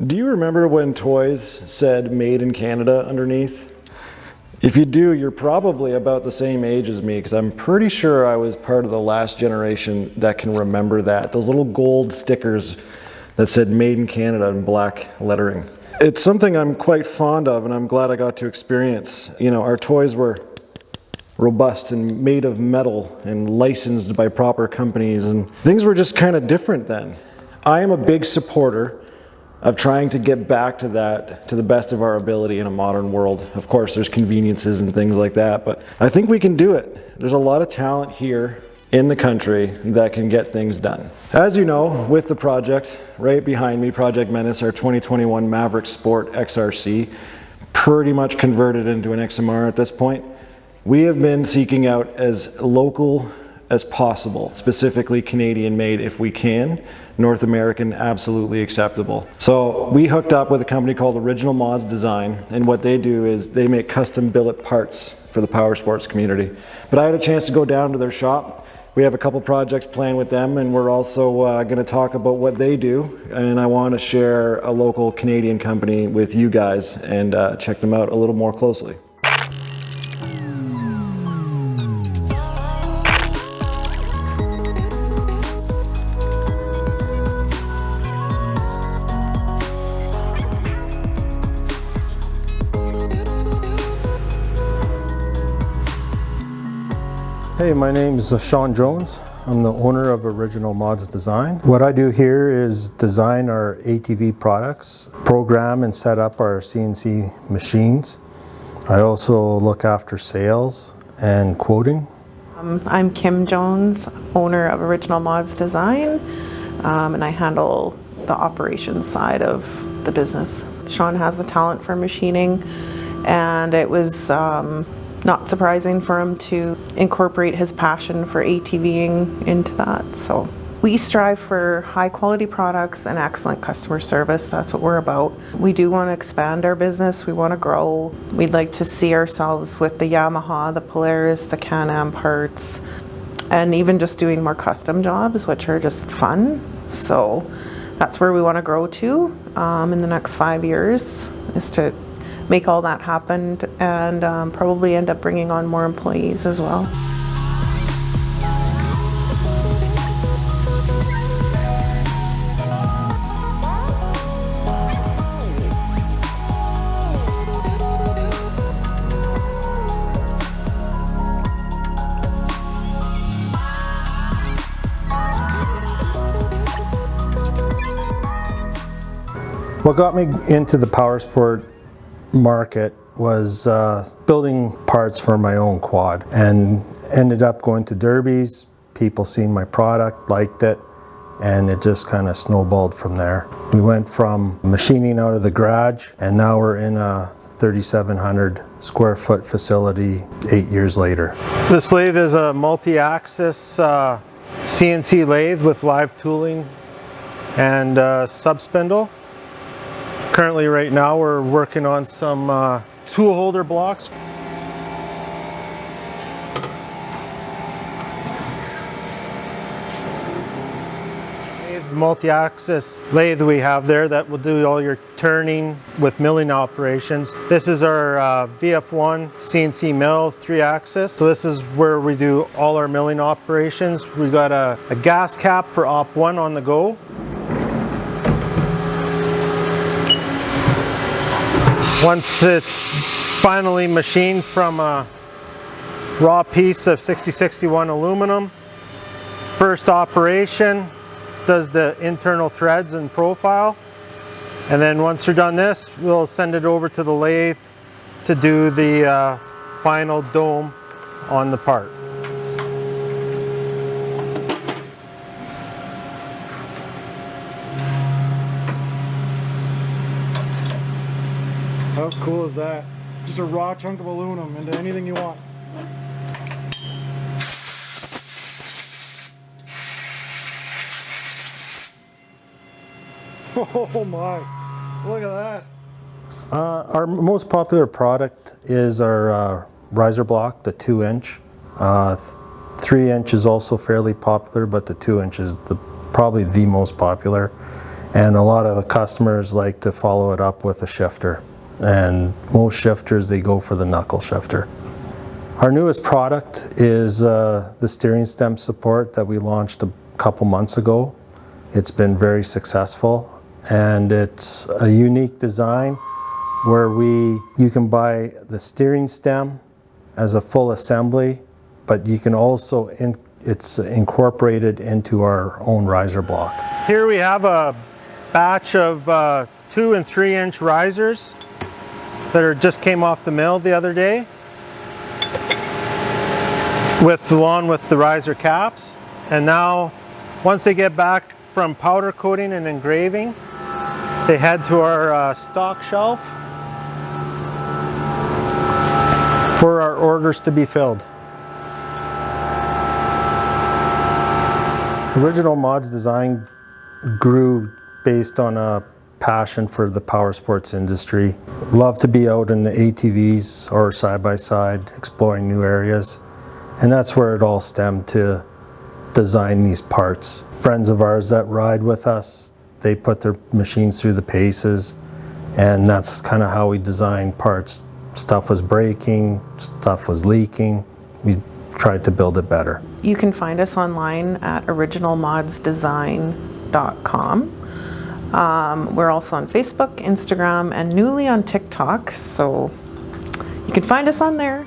Do you remember when toys said "Made in Canada" underneath? If you do, you're probably about the same age as me, because I'm pretty sure I was part of the last generation that can remember that. Those little gold stickers that said "Made in Canada" in black lettering. It's something I'm quite fond of, and I'm glad I got to experience. You know, our toys were robust and made of metal and licensed by proper companies, and things were just kind of different then. I am a big supporter of trying to get back to that to the best of our ability in a modern world. Of course, there's conveniences and things like that, but I think we can do it. There's a lot of talent here in the country that can get things done. As you know, with the project right behind me, Project Menace, our 2021 Maverick Sport XRC, pretty much converted into an XMR at this point, we have been seeking out as local as possible, specifically Canadian made if we can. North American, absolutely acceptable. So we hooked up with a company called Original Mods Design, and what they do is they make custom billet parts for the power sports community. But I had a chance to go down to their shop. We have a couple projects planned with them, and we're also going to talk about what they do, and I want to share a local Canadian company with you guys and check them out a little more closely. Hey, my name is Sean Jones. I'm the owner of Original Mods Design. What I do here is design our ATV products, program and set up our CNC machines. I also look after sales and quoting. I'm Kim Jones, owner of Original Mods Design, and I handle the operations side of the business. Sean has the talent for machining, and it was not surprising for him to incorporate his passion for ATVing into that. So we strive for high quality products and excellent customer service. That's what we're about. We do want to expand our business. We want to grow. We'd like to see ourselves with the Yamaha, the Polaris, the Can-Am parts, and even just doing more custom jobs, which are just fun. So that's where we want to grow to in the next 5 years, is to make all that happen and probably end up bringing on more employees as well. What got me into the powersport market was building parts for my own quad, and ended up going to derbies. People seen my product, liked it, and it just kind of snowballed from there. We went from machining out of the garage, and now we're in a 3,700 square foot facility 8 years later. This lathe is a multi-axis CNC lathe with live tooling and sub spindle. Currently right now we're working on some tool holder blocks. Multi-axis lathe we have there that will do all your turning with milling operations. This is our VF1 CNC mill 3-axis. So this is where we do all our milling operations. We got a gas cap for op 1 on the go. Once it's finally machined from a raw piece of 6061 aluminum, first operation does the internal threads and profile, and then once we're done this, we'll send it over to the lathe to do the final dome on the part. How cool is that? Just a raw chunk of aluminum into anything you want. Oh my, look at that. Our most popular product is our riser block, the 2-inch. 3-inch is also fairly popular, but the 2-inch is probably the most popular. And a lot of the customers like to follow it up with a shifter. And most shifters, they go for the knuckle shifter. Our newest product is the steering stem support that we launched a couple months ago. It's been very successful, and it's a unique design where you can buy the steering stem as a full assembly, but you can also, it's incorporated into our own riser block. Here we have a batch of 2 and 3 inch risers that just came off the mill the other day, along with the riser caps. And now, once they get back from powder coating and engraving, they head to our stock shelf for our orders to be filled. Original Mods design grew based on a passion for the power sports industry. Love to be out in the ATVs or side-by-side exploring new areas, and that's where it all stemmed to design these parts. Friends of ours that ride with us, they put their machines through the paces, and that's kind of how we design parts. Stuff was breaking, stuff was leaking. We tried to build it better. You can find us online at originalmodsdesign.com. We're also on Facebook, Instagram, and newly on TikTok, so you can find us on there.